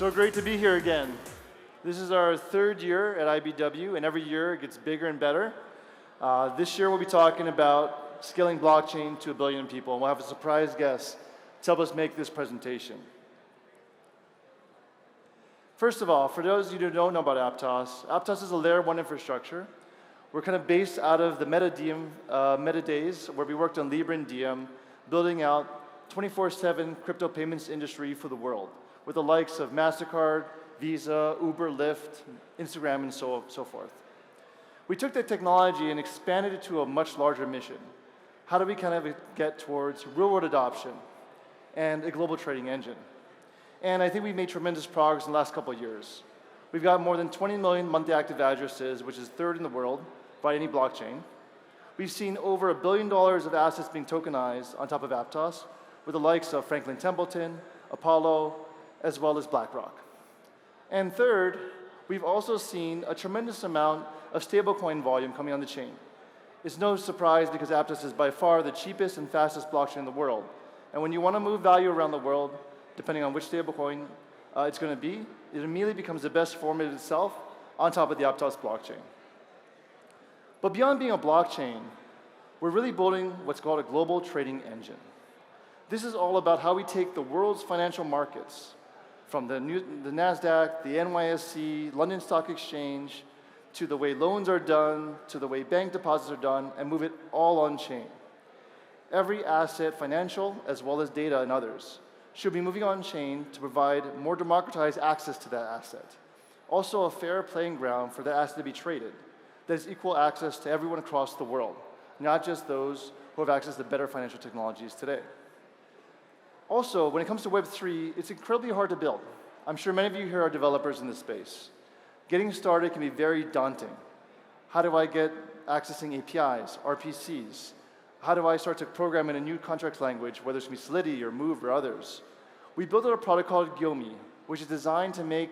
So great to be here again. This is our third year at IBW, and every year it gets bigger and better. This year we'll be talking about scaling blockchain to 1 billion people, and we'll have a surprise guest to help us make this presentation. First of all, for those of you who don't know about Aptos, Aptos is a layer 1 infrastructure. We're kind of based out of the meta days, where we worked on Libra and Diem, building out 24/7 crypto payments industry for the world, with the likes of MasterCard, Visa, Uber, Lyft, Instagram, and so forth. We took that technology and expanded it to a much larger mission. How do we kind of get towards real-world adoption and a global trading engine? And I think we've made tremendous progress in the last couple of years. We've got more than 20 million monthly active addresses, which is third in the world by any blockchain. We've seen over $1 billion of assets being tokenized on top of Aptos, with the likes of Franklin Templeton, Apollo, as well as BlackRock. And third, we've also seen a tremendous amount of stablecoin volume coming on the chain. It's no surprise because Aptos is by far the cheapest and fastest blockchain in the world. And when you want to move value around the world, depending on which stablecoin it's going to be, it immediately becomes the best format itself on top of the Aptos blockchain. But beyond being a blockchain, we're really building what's called a global trading engine. This is all about how we take the world's financial markets, from the NASDAQ, the NYSE, London Stock Exchange, to the way loans are done, to the way bank deposits are done, and move it all on chain. Every asset, financial as well as data and others, should be moving on chain to provide more democratized access to that asset. Also a fair playing ground for that asset to be traded. That is equal access to everyone across the world, not just those who have access to better financial technologies today. Also, when it comes to Web3, it's incredibly hard to build. I'm sure many of you here are developers in this space. Getting started can be very daunting. How do I get accessing APIs, RPCs? How do I start to program in a new contract language, whether it's going to be Solidity or Move or others? We built a product called Gyomi, which is designed to make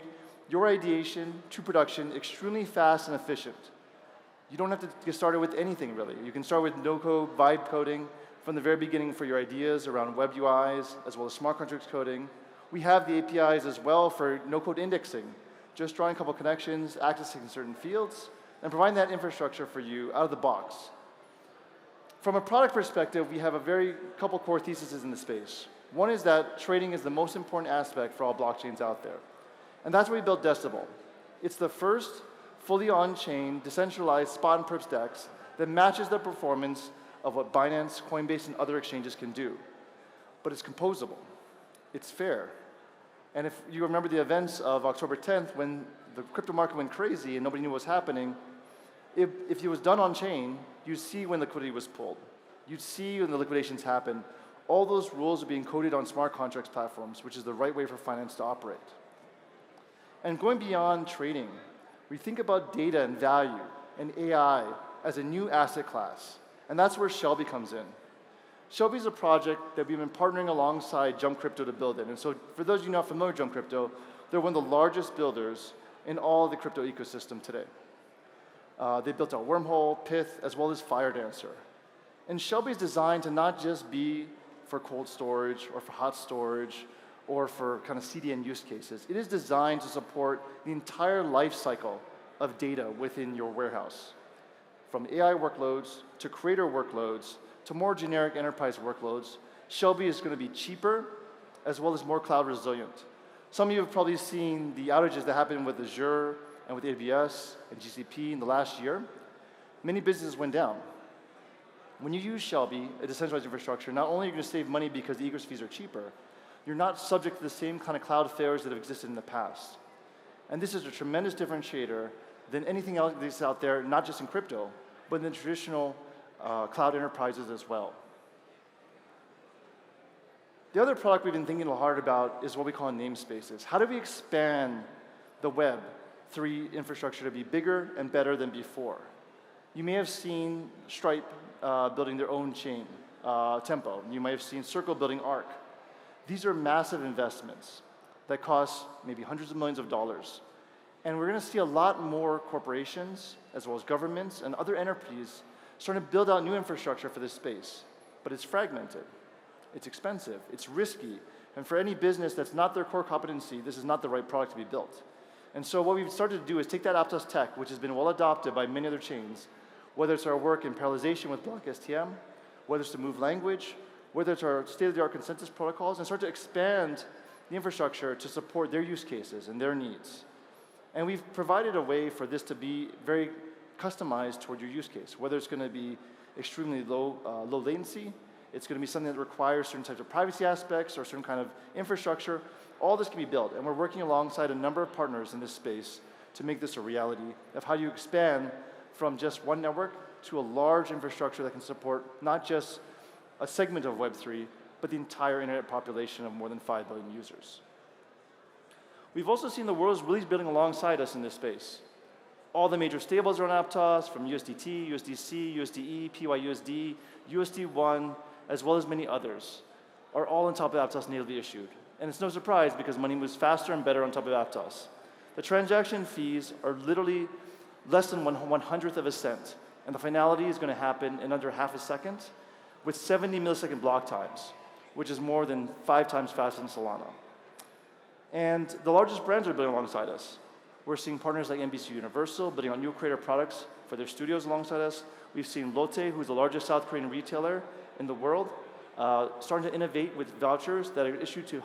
your ideation to production extremely fast and efficient. You don't have to get started with anything, really. You can start with no-code, vibe coding from the very beginning for your ideas around web UIs, as well as smart contracts coding. We have the APIs as well for no-code indexing, just drawing a couple connections, accessing certain fields, and providing that infrastructure for you out of the box. From a product perspective, we have a couple core theses in the space. One is that trading is the most important aspect for all blockchains out there. And that's why we built Decibel. It's the first fully on-chain, decentralized spot and perps DEX that matches the performance of what Binance, Coinbase, and other exchanges can do. But it's composable. It's fair. And if you remember the events of October 10th, when the crypto market went crazy and nobody knew what was happening, if it was done on-chain, you'd see when liquidity was pulled. You'd see when the liquidations happened. All those rules are being coded on smart contracts platforms, which is the right way for finance to operate. And going beyond trading, we think about data and value and AI as a new asset class. And that's where Shelby comes in. Shelby is a project that we've been partnering alongside Jump Crypto to build it. And so for those of you not familiar with Jump Crypto, they're one of the largest builders in all the crypto ecosystem today. They built out Wormhole, Pith, as well as Firedancer. And Shelby is designed to not just be for cold storage or for hot storage or for kind of CDN use cases. It is designed to support the entire life cycle of data within your warehouse. From AI workloads to creator workloads to more generic enterprise workloads, Shelby is going to be cheaper as well as more cloud resilient. Some of you have probably seen the outages that happened with Azure and with AWS and GCP in the last year. Many businesses went down. When you use Shelby, a decentralized infrastructure, not only are you going to save money because the egress fees are cheaper, you're not subject to the same kind of cloud failures that have existed in the past. And this is a tremendous differentiator than anything else that's out there, not just in crypto, but in the traditional cloud enterprises as well. The other product we've been thinking a lot hard about is what we call namespaces. How do we expand the Web3 infrastructure to be bigger and better than before? You may have seen Stripe building their own chain, Tempo. You might have seen Circle building Arc. These are massive investments that cost maybe hundreds of millions of dollars. And we're going to see a lot more corporations, as well as governments and other entities, starting to build out new infrastructure for this space. But it's fragmented, it's expensive, it's risky, And for any business that's not their core competency, this is not the right product to be built. And so what we've started to do is take that Aptos tech, which has been well adopted by many other chains, whether it's our work in parallelization with block STM, whether it's to move language, whether it's our state-of-the-art consensus protocols, and start to expand the infrastructure to support their use cases and their needs. And we've provided a way for this to be very customized toward your use case, whether it's going to be extremely low latency, it's going to be something that requires certain types of privacy aspects or certain kind of infrastructure. All this can be built, and we're working alongside a number of partners in this space to make this a reality of how you expand from just one network to a large infrastructure that can support not just a segment of Web3, but the entire internet population of more than 5 billion users. We've also seen the world's really building alongside us in this space. All the major stables are on Aptos, from USDT, USDC, USDE, PYUSD, USD1, as well as many others, are all on top of Aptos natively issued. And it's no surprise because money moves faster and better on top of Aptos. The transaction fees are literally less than 1/100th of a cent, and the finality is going to happen in under half a second with 70 millisecond block times, which is more than 5 times faster than Solana. And the largest brands are building alongside us. We're seeing partners like NBC Universal building on new creator products for their studios alongside us. We've seen Lotte, who's the largest South Korean retailer in the world, starting to innovate with vouchers that are issued to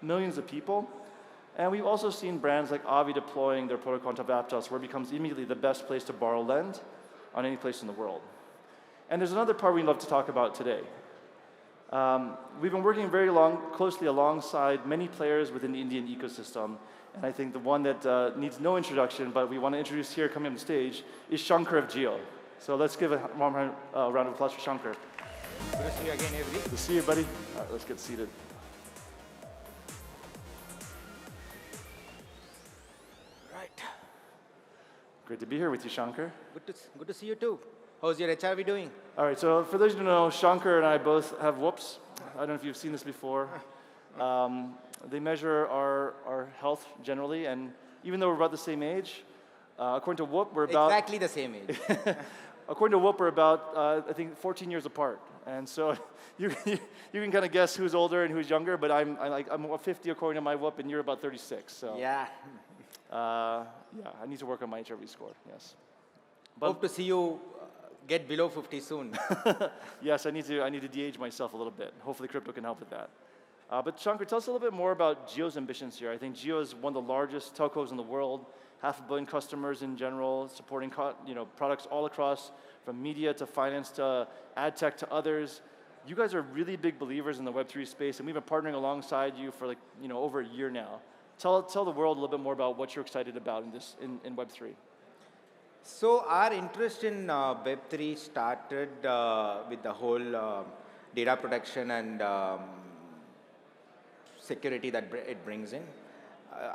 millions of people. And we've also seen brands like Avery deploying their protocol on top of Aptos, where it becomes immediately the best place to borrow lend on any place in the world. And there's another part we'd love to talk about today. We've been working very closely alongside many players within the Indian ecosystem. And I think the one that needs no introduction, but we want to introduce here coming on the stage, is Shankar of Jio. So let's give a warm round of applause for Shankar. Good to see you again, Avery. Good to see you, buddy. All right, let's get seated. Right. Great to be here with you, Shankar. Good to see you too. How's your HRV doing? All right, so for those who don't know, Shankar and I both have whoops. I don't know if you've seen this before. They measure our health generally, and even though we're about the same age, according to Whoop, we're about... Exactly the same age. According to Whoop, we're about, I think, 14 years apart. And so you can kind of guess who's older and who's younger, but I'm 50 according to my Whoop, and you're about 36. So Yeah. yeah, I need to work on my HRV score, yes. Hope to see you get below 50 soon. Yes, I need to de-age myself a little bit. Hopefully crypto can help with that. But Shankar, tell us a little bit more about Jio's ambitions here. I think Jio is one of the largest telcos in the world, 500 million customers in general, supporting products all across, from media to finance to ad tech to others. You guys are really big believers in the Web3 space, and we've been partnering alongside you for over a year now. Tell the world a little bit more about what you're excited about in Web3. So our interest in Web3 started with the whole data protection and security that it brings in.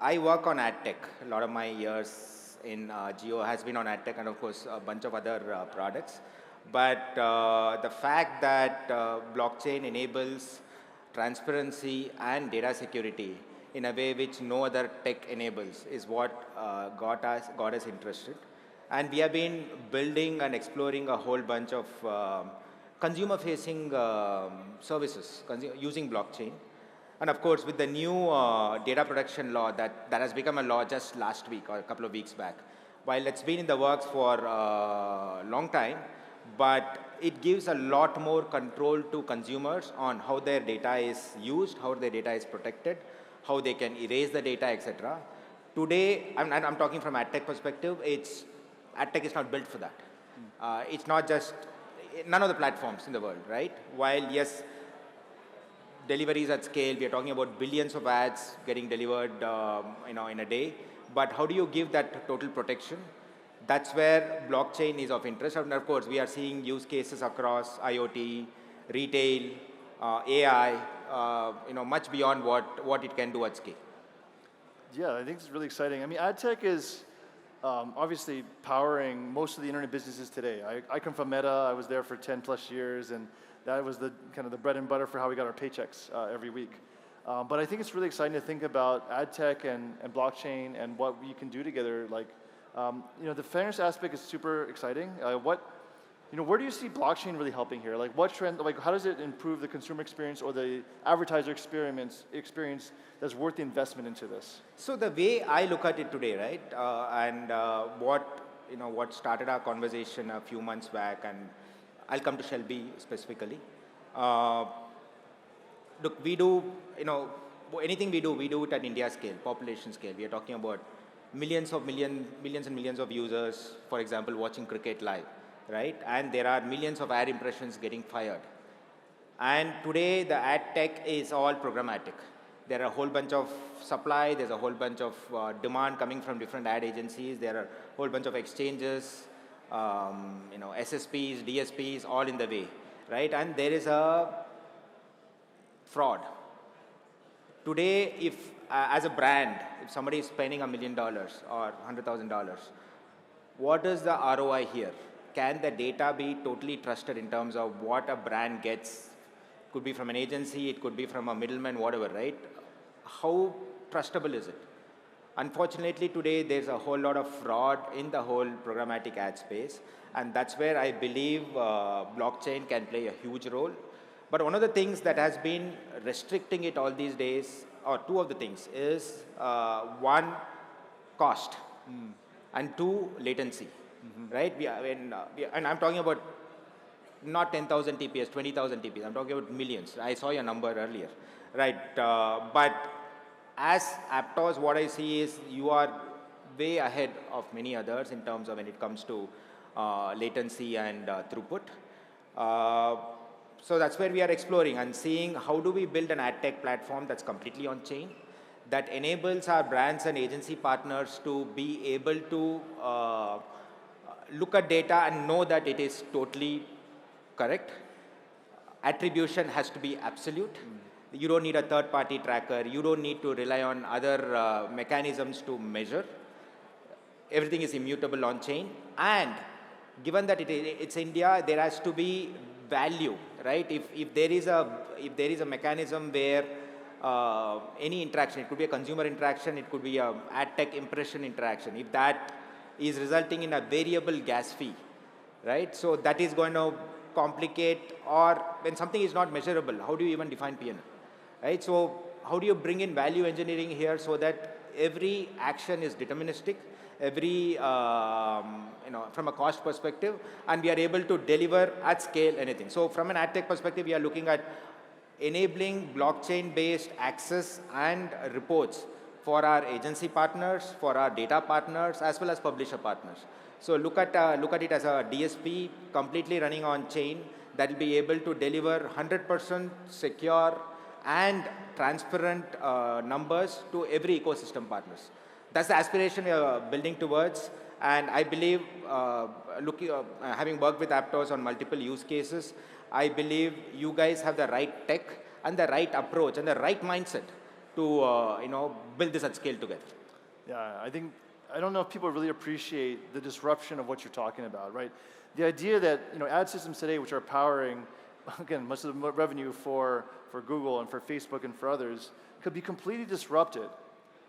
I work on ad tech. A lot of my years in Jio has been on ad tech and of course a bunch of other products. But the fact that blockchain enables transparency and data security in a way which no other tech enables is what got us interested. And we have been building and exploring a whole bunch of consumer-facing services using blockchain. And of course, with the new data protection law that has become a law just last week or a couple of weeks back, while it's been in the works for a long time, but it gives a lot more control to consumers on how their data is used, how their data is protected, how they can erase the data, etc. Today, I'm talking from ad tech perspective, ad tech is not built for that. It's not just, none of the platforms in the world, right? While yes, deliveries at scale, we are talking about billions of ads getting delivered in a day, but how do you give that total protection? That's where blockchain is of interest. And of course, we are seeing use cases across IoT, retail, AI, much beyond what it can do at scale. Yeah, I think it's really exciting. I mean, ad tech is obviously powering most of the internet businesses today. I come from Meta. I was there for 10 plus years, and that was the kind of the bread and butter for how we got our paychecks every week. But I think it's really exciting to think about ad tech and blockchain and what we can do together. Like, the fairness aspect is super exciting. where do you see blockchain really helping here? Like what trend, like how does it improve the consumer experience or the advertiser experience that's worth the investment into this? So the way I look at it today, right, and what started our conversation a few months back, and I'll come to Shelby specifically. Uh, Look, we do, anything we do it at India scale, population scale. We are talking about millions and millions of users, for example, watching cricket live, right? And there are millions of ad impressions getting fired. And today, the ad tech is all programmatic. There are a whole bunch of supply, there's a whole bunch of demand coming from different ad agencies, there are a whole bunch of exchanges, SSPs, DSPs, all in the way, right? And there is a fraud. Today, if as a brand, if somebody is spending $1 million or $100,000, what is the ROI here? Can the data be totally trusted in terms of what a brand gets? Could be from an agency, it could be from a middleman, whatever, right? How trustable is it? Unfortunately, today there's a whole lot of fraud in the whole programmatic ad space, and that's where I believe blockchain can play a huge role. But one of the things that has been restricting it all these days, or two of the things, is one, cost, and two, latency, right? And I'm talking about not 10,000 TPS, 20,000 TPS. I'm talking about millions. I saw your number earlier, right? But as Aptos, what I see is you are way ahead of many others in terms of when it comes to latency and throughput. So that's where we are exploring and seeing how do we build an ad tech platform that's completely on chain, that enables our brands and agency partners to be able to look at data and know that it is totally correct. Attribution has to be absolute. You don't need a third-party tracker. You don't need to rely on other mechanisms to measure. Everything is immutable on chain. And given that it's India, there has to be value, right? If there is a mechanism where any interaction, it could be a consumer interaction, it could be a ad tech impression interaction, if that is resulting in a variable gas fee, right? So that is going to complicate, or when something is not measurable, how do you even define P&L, right? So how do you bring in value engineering here so that every action is deterministic, every, from a cost perspective, and we are able to deliver at scale anything. So from an ad tech perspective, we are looking at enabling blockchain-based access and reports for our agency partners, for our data partners, as well as publisher partners. So look at it as a DSP completely running on chain that will be able to deliver 100% secure and transparent numbers to every ecosystem partners. That's the aspiration we are building towards. And I believe, having worked with Aptos on multiple use cases, I believe you guys have the right tech and the right approach and the right mindset to build this at scale together. Yeah, I don't know if people really appreciate the disruption of what you're talking about, right? The idea that ad systems today, which are powering, again, much of the revenue for Google and for Facebook and for others, could be completely disrupted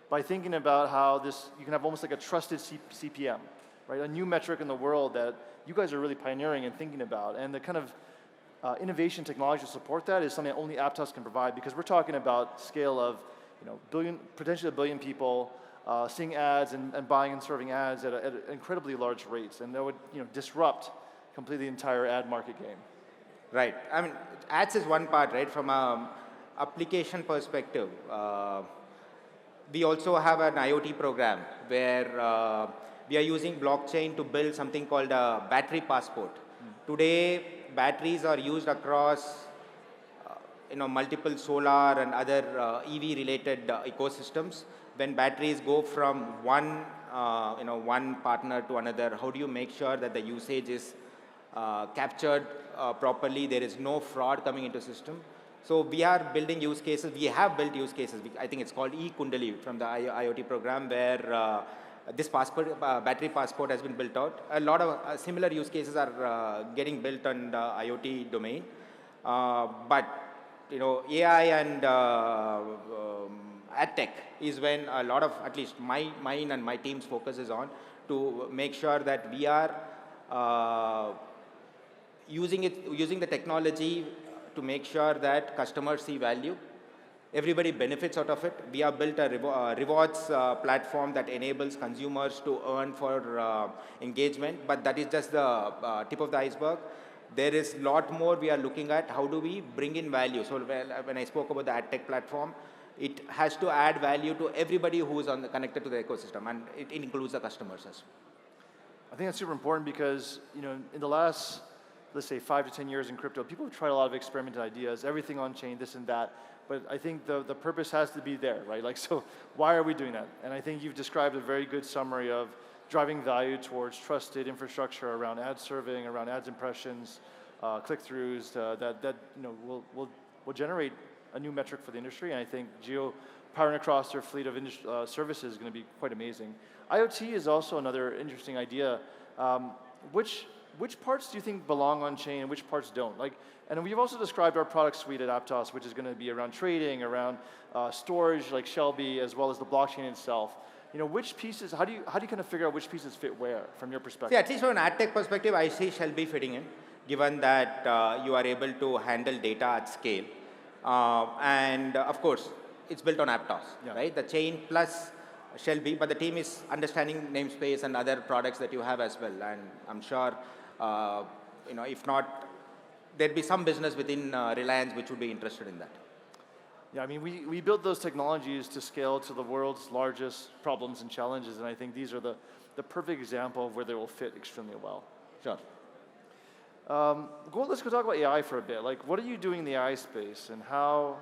by thinking about how you can have almost like a trusted CPM, right? A new metric in the world that you guys are really pioneering and thinking about. And the kind of innovation technology to support that is something that only Aptos can provide, because we're talking about scale of potentially 1 billion people seeing ads and buying and serving ads at incredibly large rates. And that would disrupt completely the entire ad market game. Right. I mean, ads is one part, right? From an application perspective, we also have an IoT program where we are using blockchain to build something called a battery passport. Today, batteries are used across multiple solar and other EV-related ecosystems. When batteries go from one partner to another, how do you make sure that the usage is captured properly? There is no fraud coming into system. So we are building use cases. We have built use cases. I think it's called eKundali from the IoT program, where this battery passport has been built out. A lot of similar use cases are getting built on the IoT domain. But AI and ad tech is when a lot of, at least mine and my team's focus is on, to make sure that we are using the technology to make sure that customers see value. Everybody benefits out of it. We have built a rewards platform that enables consumers to earn for engagement, but that is just the tip of the iceberg. There is a lot more we are looking at. How do we bring in value? So when I spoke about the ad tech platform, it has to add value to everybody who is connected to the ecosystem, and it includes the customers as well. I think that's super important because, you know, in the last, let's say 5 to 10 years in crypto, people have tried a lot of experimental ideas, everything on chain, this and that. But I think the purpose has to be there, right? Like, so why are we doing that? And I think you've described a very good summary of driving value towards trusted infrastructure around ad serving, around ads impressions, click-throughs, that you know, will generate a new metric for the industry. And I think Jio powering across their fleet of services is going to be quite amazing. IoT is also another interesting idea. Which parts do you think belong on chain and which parts don't? Like, and we've also described our product suite at Aptos, which is going to be around trading, around storage like Shelby, as well as the blockchain itself. You know, which pieces, how do you kind of figure out which pieces fit where from your perspective? See, at least from an ad tech perspective, I see Shelby fitting in, given that you are able to handle data at scale. And of course, it's built on Aptos, right? The chain plus Shelby, but the team is understanding namespace and other products that you have as well. And I'm sure, you know, if not, there'd be some business within Reliance which would be interested in that. Yeah, I mean, we built those technologies to scale to the world's largest problems and challenges, and I think these are the perfect example of where they will fit extremely well. Sure. Let's go talk about AI for a bit. Like, what are you doing in the AI space, and how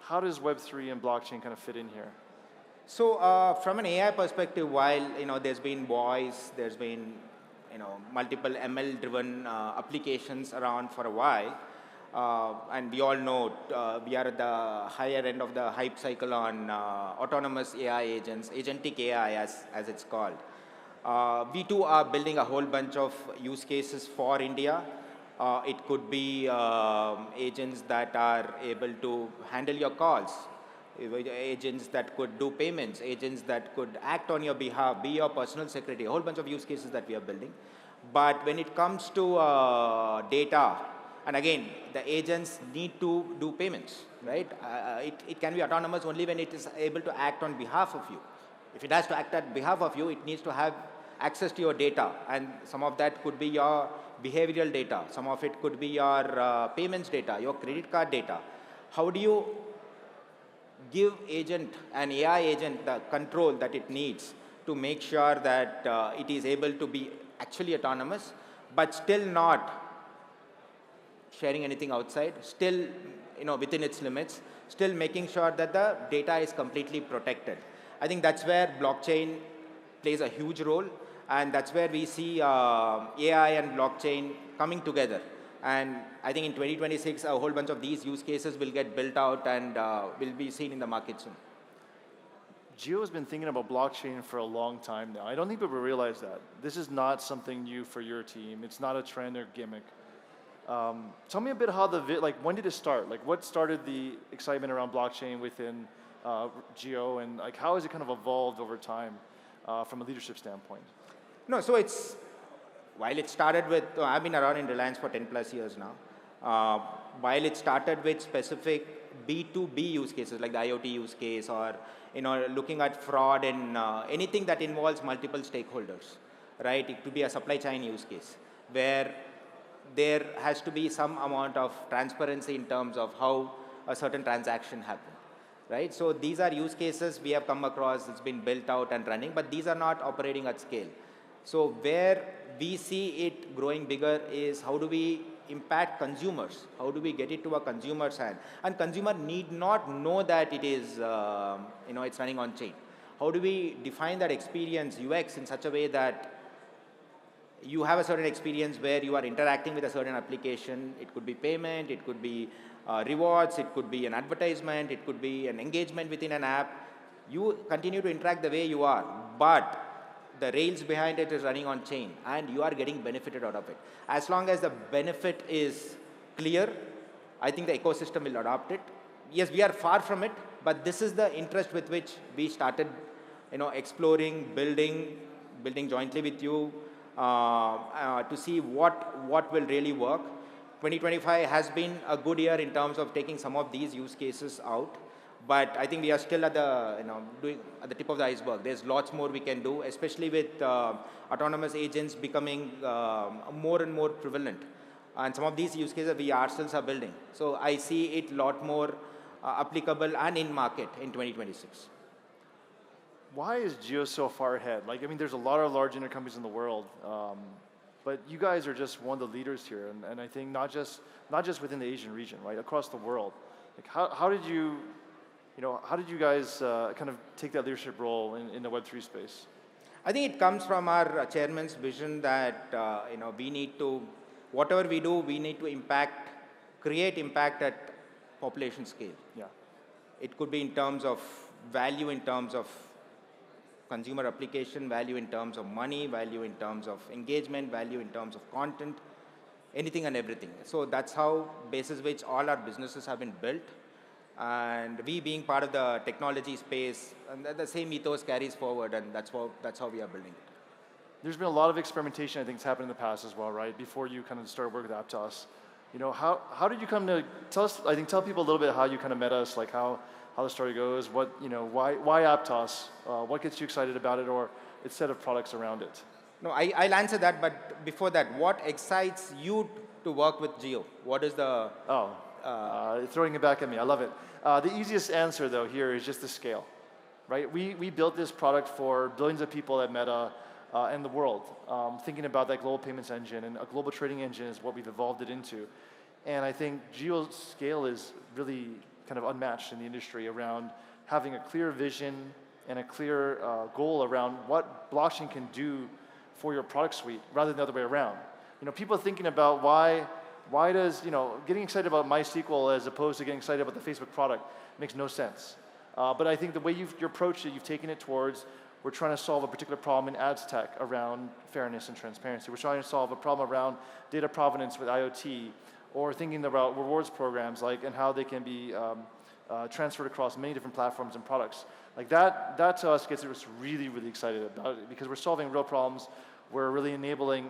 does Web3 and blockchain kind of fit in here? So from an AI perspective, while you know there's been voice, there's been multiple ML-driven applications around for a while, and we all know we are at the higher end of the hype cycle on autonomous AI agents, agentic AI as it's called. We too are building a whole bunch of use cases for India. It could be agents that are able to handle your calls, agents that could do payments, agents that could act on your behalf, be your personal secretary, a whole bunch of use cases that we are building. But when it comes to data, and again, the agents need to do payments, right? It can be autonomous only when it is able to act on behalf of you. If it has to act on behalf of you, it needs to have access to your data, and some of that could be your behavioral data, some of it could be your payments data, your credit card data. How do you give an AI agent the control that it needs to make sure that it is able to be actually autonomous, but still not sharing anything outside, still within its limits, still making sure that the data is completely protected. I think that's where blockchain plays a huge role, and that's where we see AI and blockchain coming together. And I think in 2026, a whole bunch of these use cases will get built out and will be seen in the market soon. Jio has been thinking about blockchain for a long time now. I don't think people realize that. This is not something new for your team. It's not a trend or gimmick. Tell me a bit how when did it start? Like, what started the excitement around blockchain within Jio, and like how has it kind of evolved over time from a leadership standpoint? No, so while it started with, I've been around in Reliance for 10 plus years now. While it started with specific B2B use cases like the IoT use case, or looking at fraud and anything that involves multiple stakeholders, right? It could be a supply chain use case where there has to be some amount of transparency in terms of how a certain transaction happened, right? So these are use cases we have come across, it's been built out and running, but these are not operating at scale. So where we see it growing bigger is how do we impact consumers? How do we get it to a consumer's hand? And consumer need not know that it is, it's running on chain. How do we define that experience, UX, in such a way that you have a certain experience where you are interacting with a certain application? It could be payment, it could be rewards, it could be an advertisement, it could be an engagement within an app. You continue to interact the way you are, but the rails behind it is running on chain, and you are getting benefited out of it. As long as the benefit is clear, I think the ecosystem will adopt it. Yes, we are far from it, but this is the interest with which we started, exploring, building jointly with you. to see what will really work. 2025 has been a good year in terms of taking some of these use cases out, but I think we are still at the doing at the tip of the iceberg. There's lots more we can do, especially with autonomous agents becoming more and more prevalent. And some of these use cases we ourselves are building. So I see it a lot more applicable and in market in 2026. Why is Geo so far ahead? Like, I mean, there's a lot of large internet companies in the world, but you guys are just one of the leaders here, and I think not just within the Asian region, right? Across the world. Like, how did you guys kind of take that leadership role in the Web3 space? I think it comes from our chairman's vision that we need to, whatever we do, we need to create impact at population scale. Yeah. It could be in terms of value, in terms of consumer application, value in terms of money, value in terms of engagement, value in terms of content, anything and everything. So that's how, basis which all our businesses have been built. And we being part of the technology space, and the same ethos carries forward, and that's how we are building it. There's been a lot of experimentation, I think, has happened in the past as well, right? Before you kind of started working with Aptos. How did you come to, tell people a little bit how you kind of met us, like how the story goes, why Aptos, what gets you excited about it, or its set of products around it? No, I'll answer that, but before that, what excites you to work with Geo? What is the... Throwing it back at me, I love it. The easiest answer, though, here is just the scale, right? We built this product for billions of people at Meta and the world, thinking about that global payments engine, and a global trading engine is what we've evolved it into. And I think Geo's scale is really kind of unmatched in the industry around having a clear vision and a clear goal around what blockchain can do for your product suite rather than the other way around. People are thinking about why does, getting excited about MySQL as opposed to getting excited about the Facebook product makes no sense. But I think the way your approach it, you've taken it towards, we're trying to solve a particular problem in ads tech around fairness and transparency. We're trying to solve a problem around data provenance with IoT, or thinking about rewards programs and how they can be transferred across many different platforms and products. Like that to us gets us really, really excited about it, because we're solving real problems. We're really enabling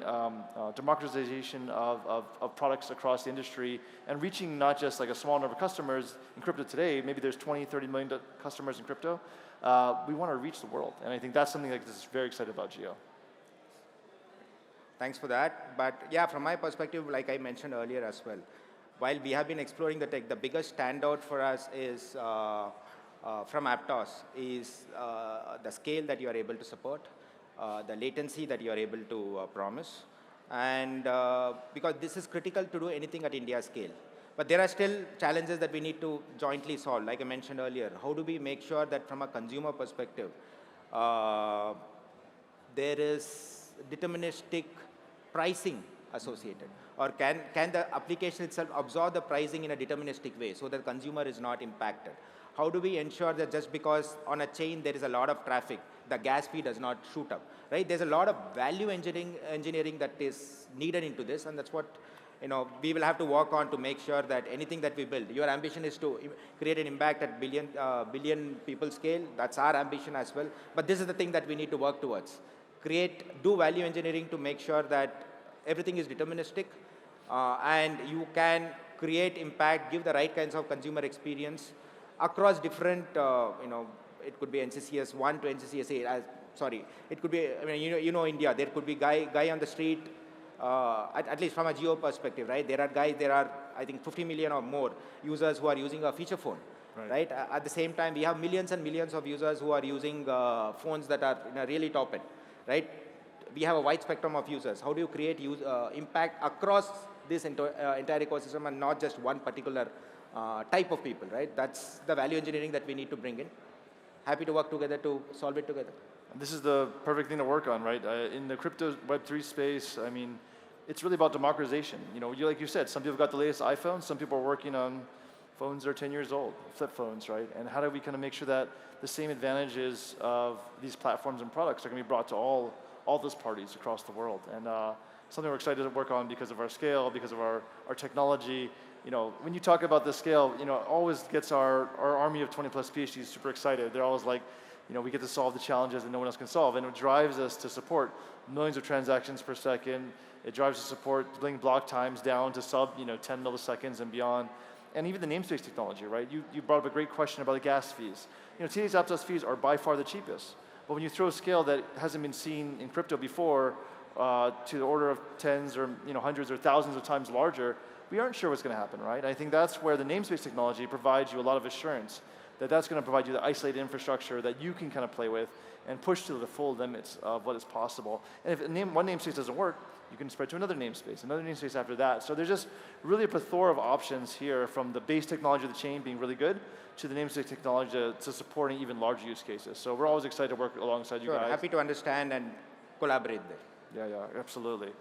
democratization of products across the industry and reaching not just like a small number of customers in crypto today. Maybe there's 20, 30 million customers in crypto. We want to reach the world. And I think that's something that is very excited about Geo. Thanks for that. But yeah, from my perspective, like I mentioned earlier as well, while we have been exploring the tech, the biggest standout for us is from Aptos is the scale that you are able to support, the latency that you are able to promise, and because this is critical to do anything at India scale. But there are still challenges that we need to jointly solve. Like I mentioned earlier, how do we make sure that from a consumer perspective, there is deterministic pricing associated, or can the application itself absorb the pricing in a deterministic way so that the consumer is not impacted? How do we ensure that just because on a chain there is a lot of traffic, the gas fee does not shoot up, right? There's a lot of value engineering that is needed into this, and that's what we will have to work on to make sure that anything that we build, your ambition is to create an impact at billion people scale. That's our ambition as well. But this is the thing that we need to work towards. Do value engineering to make sure that everything is deterministic, and you can create impact, give the right kinds of consumer experience across different, it could be NCCS 1 to NCCS 8. It could be, India, there could be guy on the street, at least from a Geo perspective, right? There are, I think, 50 million or more users who are using a feature phone, right? At the same time, we have millions and millions of users who are using phones that are really top end, right? We have a wide spectrum of users. How do you create impact across this entire ecosystem and not just one particular type of people, right? That's the value engineering that we need to bring in. Happy to work together to solve it together. This is the perfect thing to work on, right? In the crypto Web3 space, I mean, it's really about democratization. Like you said, some people got the latest iPhone, some people are working on phones that are 10 years old, flip phones, right? And how do we kind of make sure that the same advantages of these platforms and products are going to be brought to all those parties across the world? And something we're excited to work on because of our scale, because of our technology. When you talk about the scale, always gets our army of 20 plus PhDs super excited. They're always like, we get to solve the challenges that no one else can solve, and it drives us to support millions of transactions per second. It drives us to support bringing block times down to sub 10 milliseconds and beyond, and even the namespace technology, right? You brought up a great question about the gas fees. Today's Aptos fees are by far the cheapest, but when you throw a scale that hasn't been seen in crypto before, to the order of tens or hundreds or thousands of times larger, we aren't sure what's going to happen, right? I think that's where the namespace technology provides you a lot of assurance that that's going to provide you the isolated infrastructure that you can kind of play with and push to the full limits of what is possible. And if one namespace doesn't work, you can spread to another namespace after that. So there's just really a plethora of options here, from the base technology of the chain being really good to the namespace technology to supporting even larger use cases. So we're always excited to work alongside you guys. Happy to understand and collaborate there. Yeah, absolutely.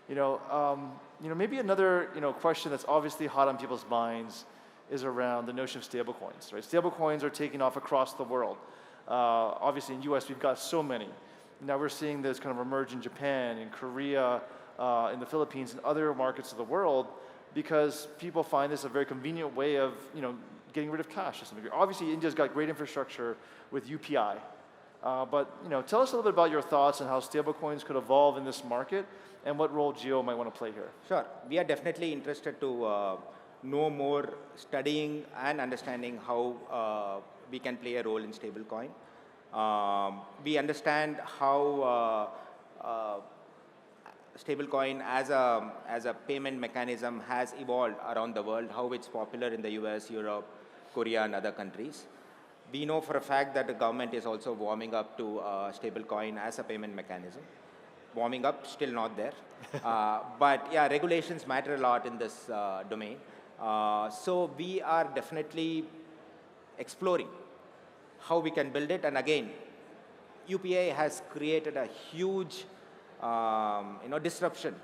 Maybe another question that's obviously hot on people's minds is around the notion of stablecoins, right? Stablecoins are taking off across the world. Obviously in US, we've got so many. Now we're seeing this kind of emerge in Japan, in Korea, in the Philippines, and other markets of the world, because people find this a very convenient way of getting rid of cash to some degree. Obviously, India's got great infrastructure with UPI, but tell us a little bit about your thoughts on how stablecoins could evolve in this market and what role Jio might want to play here. Sure, we are definitely interested to know more, studying and understanding how we can play a role in stablecoin. We understand how stablecoin as a payment mechanism has evolved around the world, how it's popular in the US, Europe, Korea, and other countries. We know for a fact that the government is also warming up to stablecoin as a payment mechanism. Warming up, still not there. But yeah, regulations matter a lot in this domain. So we are definitely exploring how we can build it. And again, UPI has created a huge disruption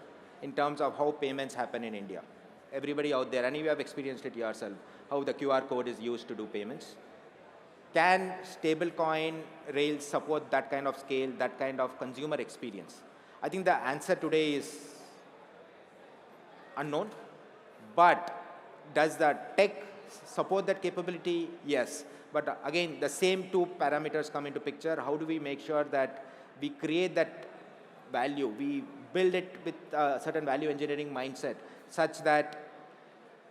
in terms of how payments happen in India. Everybody out there, and you have experienced it yourself, how the QR code is used to do payments. Can stablecoin rails support that kind of scale, that kind of consumer experience? I think the answer today is unknown, but does the tech support that capability? Yes. But again, the same two parameters come into picture. How do we make sure that we create that value? We build it with a certain value engineering mindset, such that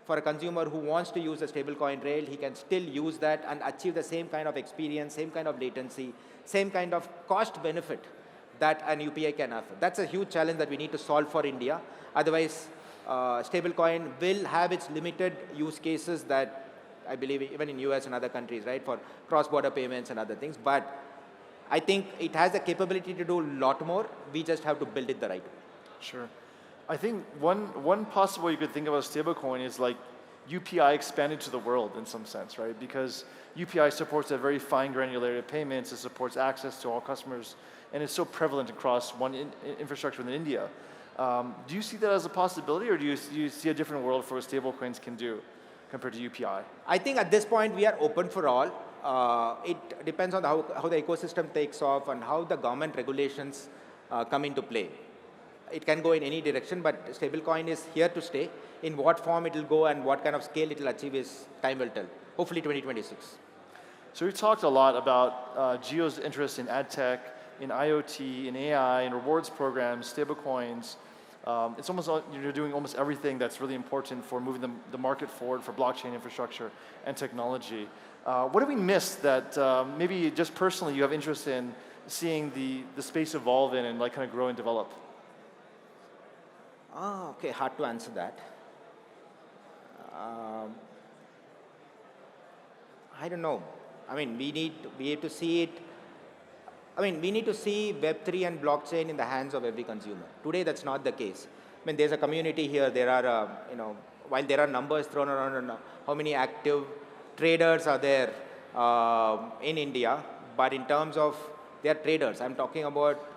for a consumer who wants to use a stablecoin rail, he can still use that and achieve the same kind of experience, same kind of latency, same kind of cost benefit that an UPI can offer. That's a huge challenge that we need to solve for India. Otherwise, stablecoin will have its limited use cases that I believe even in US and other countries, right, for cross-border payments and other things. But I think it has the capability to do a lot more. We just have to build it the right way. Sure. I think one possible way you could think about stablecoin is like UPI expanded to the world in some sense, right? Because UPI supports a very fine granularity of payments. It supports access to all customers, and it's so prevalent across one infrastructure within India. Do you see that as a possibility, or do you see a different world for what stablecoins can do compared to UPI? I think at this point we are open for all. It depends on how the ecosystem takes off and how the government regulations come into play. It can go in any direction, but stablecoin is here to stay. In what form it will go and what kind of scale it will achieve is time will tell. Hopefully 2026. So we talked a lot about Jio's interest in ad tech, in IoT, in AI, in rewards programs, stablecoins. It's almost you're doing almost everything that's really important for moving the market forward for blockchain infrastructure and technology. What did we miss that maybe just personally you have interest in seeing the space evolve in and like kind of grow and develop? Okay, hard to answer that. I don't know. I mean, we need to be able to see it. I mean, we need to see Web3 and blockchain in the hands of every consumer. Today, that's not the case. I mean, there's a community here. There are, while there are numbers thrown around on how many active traders are there in India, but in terms of their traders, I'm talking about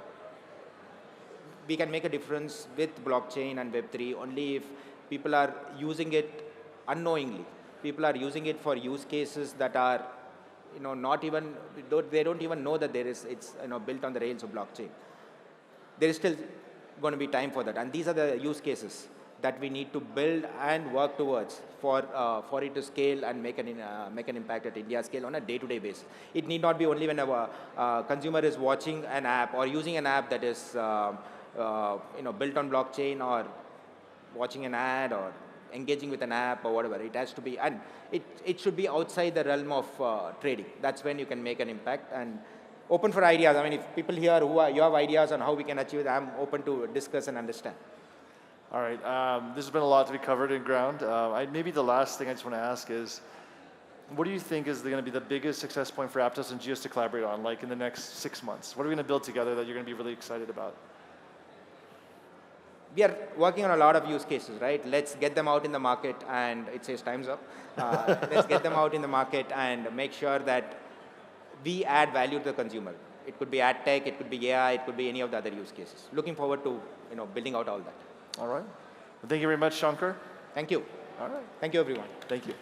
we can make a difference with blockchain and Web3 only if people are using it unknowingly. People are using it for use cases that are, not even, they don't even know that it's built on the rails of blockchain. There is still going to be time for that. And these are the use cases. that we need to build and work towards for it to scale and make an impact at India scale on a day-to-day basis. It need not be only when a consumer is watching an app or using an app that is built on blockchain, or watching an ad or engaging with an app or whatever. It has to be, and it should be outside the realm of trading. That's when you can make an impact, and open for ideas. I mean, if people here you have ideas on how we can achieve it, I'm open to discuss and understand. All right, this has been a lot to be covered in ground. Maybe the last thing I just want to ask is, what do you think is going to be the biggest success point for Aptos and Geos to collaborate on, like in the next 6 months? What are we going to build together that you're going to be really excited about? We are working on a lot of use cases, right? Let's get them out in the market, and it says time's up. Let's get them out in the market and make sure that we add value to the consumer. It could be ad tech, it could be AI, it could be any of the other use cases. Looking forward to building out all that. All right. Well, thank you very much, Shankar. Thank you. All right. Thank you, everyone. Thank you.